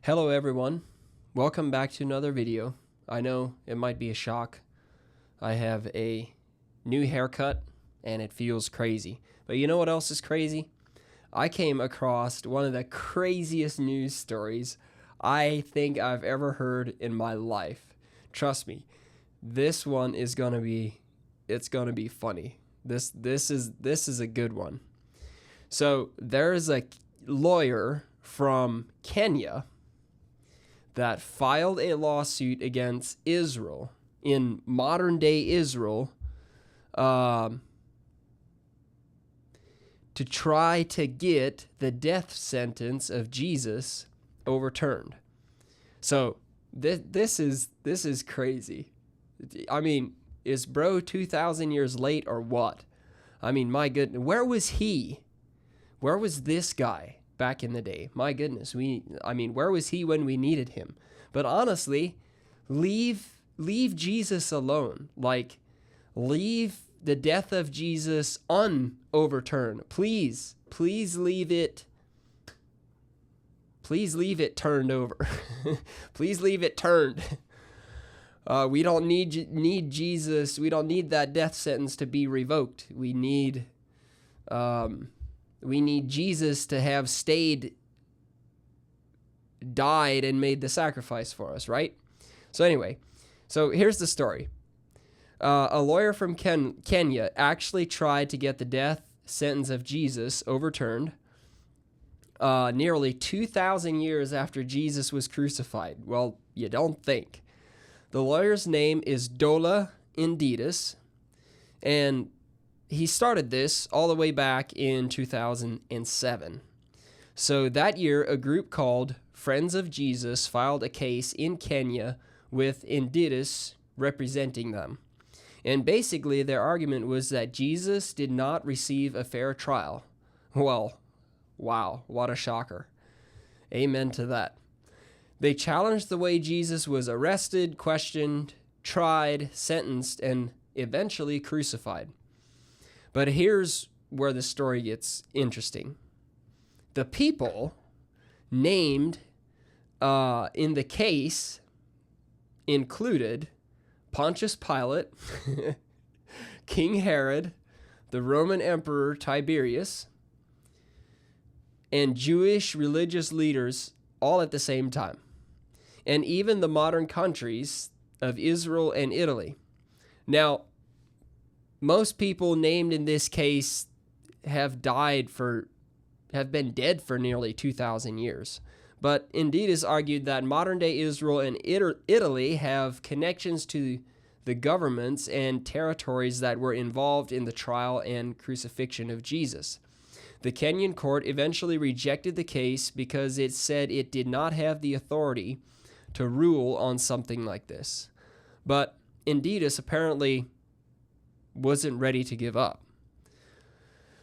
Hello everyone, welcome back to another video. I know it might be a shock. I have a new haircut and it feels crazy. But you know what else is crazy? I came across one of the craziest news stories I think I've ever heard in my life. Trust me, this one is gonna be funny. This is a good one. So there is a lawyer from Kenya that filed a lawsuit against Israel, in modern day Israel, to try to get the death sentence of Jesus overturned. So this is crazy. I mean, is bro 2,000 years late or what? I mean, my goodness, where was he? Where was this guy back in the day? My goodness, where was he when we needed him? But honestly, leave Jesus alone. Like, leave the death of Jesus unoverturned. Please leave it. Please leave it turned over. Please leave it turned. We don't need Jesus. We don't need that death sentence to be revoked. We need Jesus to have died and made the sacrifice for us, right? So anyway, so here's the story. A lawyer from Kenya actually tried to get the death sentence of Jesus overturned nearly 2,000 years after Jesus was crucified. Well, you don't think. The lawyer's name is Dola Indidis, and he started this all the way back in 2007. So that year, a group called Friends of Jesus filed a case in Kenya with Indidis representing them. And basically, their argument was that Jesus did not receive a fair trial. Well, wow, what a shocker. Amen to that. They challenged the way Jesus was arrested, questioned, tried, sentenced, and eventually crucified. But here's where the story gets interesting. The people named in the case included Pontius Pilate, King Herod, the Roman Emperor Tiberius, and Jewish religious leaders all at the same time, and even the modern countries of Israel and Italy. Now, most people named in this case have been dead for nearly 2,000 years. But Indidis argued that modern-day Israel and Italy have connections to the governments and territories that were involved in the trial and crucifixion of Jesus. The Kenyan court eventually rejected the case because it said it did not have the authority to rule on something like this. But Indidis apparently wasn't ready to give up.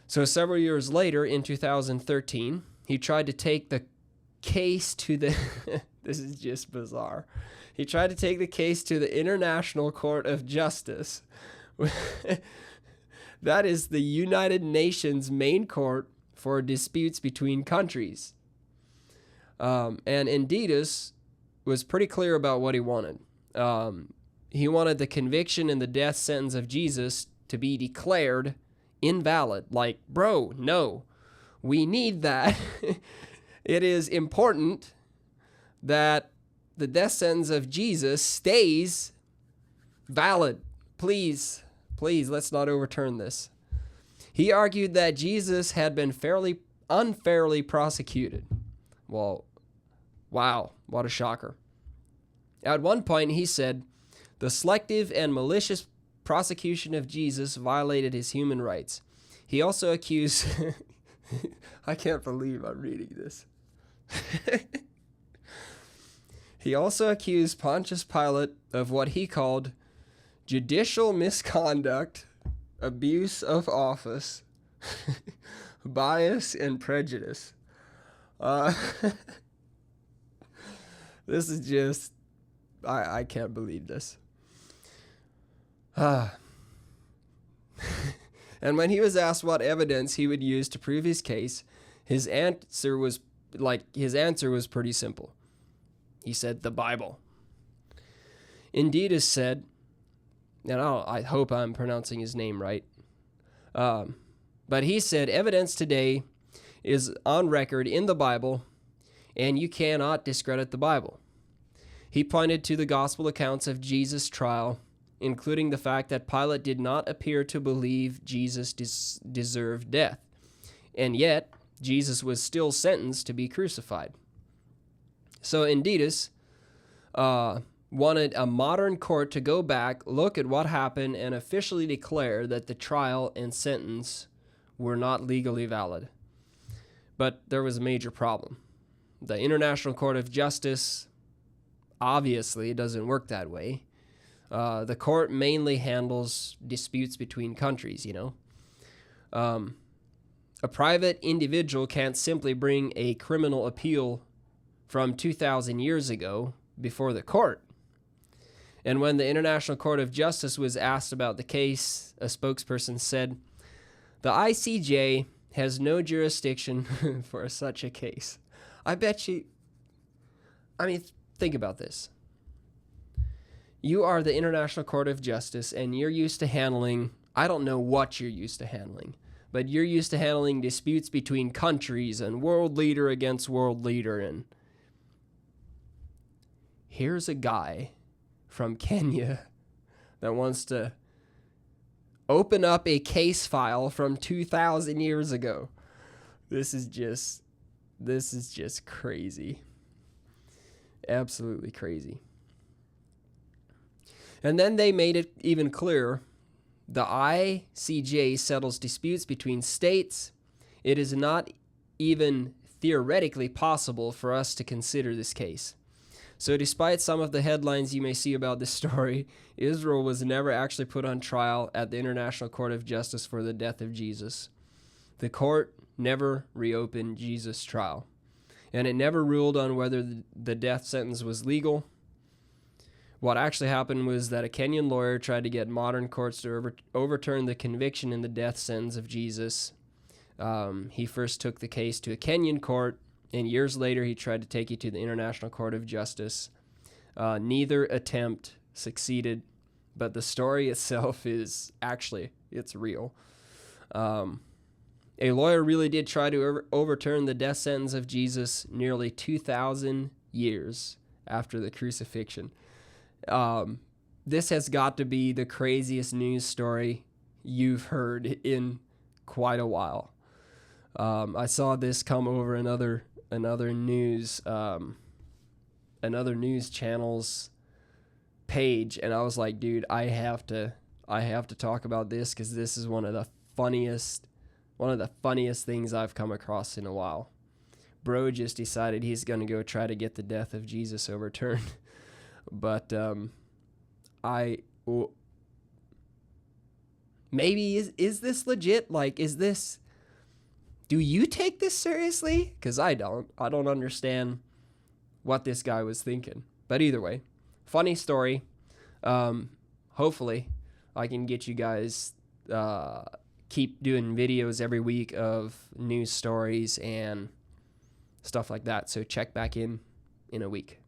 So several years later, in 2013, he tried to take the case to the this is just bizarre. He tried to take the case to the International Court of Justice. That is the United Nations main court for disputes between countries. And Indidis was pretty clear about what he wanted. He wanted the conviction and the death sentence of Jesus to be declared invalid. Like, bro, no, we need that. It is important that the death sentence of Jesus stays valid. Please, let's not overturn this. He argued that Jesus had been unfairly prosecuted. Well, wow, what a shocker. At one point, he said, the selective and malicious prosecution of Jesus violated his human rights. He also accused... I can't believe I'm reading this. He also accused Pontius Pilate of what he called judicial misconduct, abuse of office, bias, and prejudice. This is just... I can't believe this. And when he was asked what evidence he would use to prove his case, his answer was pretty simple. He said, the Bible. Indidis said, and I hope I'm pronouncing his name right, but he said, evidence today is on record in the Bible, and you cannot discredit the Bible. He pointed to the gospel accounts of Jesus' trial, including the fact that Pilate did not appear to believe Jesus deserved death, and yet Jesus was still sentenced to be crucified. So Indidis wanted a modern court to go back, look at what happened, and officially declare that the trial and sentence were not legally valid. But there was a major problem. The International Court of Justice obviously doesn't work that way. The court mainly handles disputes between countries, A private individual can't simply bring a criminal appeal from 2,000 years ago before the court. And when the International Court of Justice was asked about the case, a spokesperson said, the ICJ has no jurisdiction for such a case. Think about this. You are the International Court of Justice, and you're used to handling, I don't know what you're used to handling, but you're used to handling disputes between countries and world leader against world leader. And here's a guy from Kenya that wants to open up a case file from 2,000 years ago. This is just crazy. Absolutely crazy. And then they made it even clearer. The ICJ settles disputes between states. It is not even theoretically possible for us to consider this case. So despite some of the headlines you may see about this story, Israel was never actually put on trial at the International Court of Justice for the death of Jesus. The court never reopened Jesus' trial, and it never ruled on whether the death sentence was legal. What actually happened was that a Kenyan lawyer tried to get modern courts to overturn the conviction in the death sentence of Jesus. He first took the case to a Kenyan court, and years later he tried to take it to the International Court of Justice. Neither attempt succeeded, but the story itself is it's real. A lawyer really did try to overturn the death sentence of Jesus nearly 2,000 years after the crucifixion. This has got to be the craziest news story you've heard in quite a while. I saw this come over another news channel's page, and I was like, dude, I have to talk about this because this is one of the funniest things I've come across in a while. Bro just decided he's going to go try to get the death of Jesus overturned. But maybe is this legit? Like, do you take this seriously? Because I don't understand what this guy was thinking. But either way, funny story. Hopefully I can get you guys, keep doing videos every week of news stories and stuff like that. So check back in a week.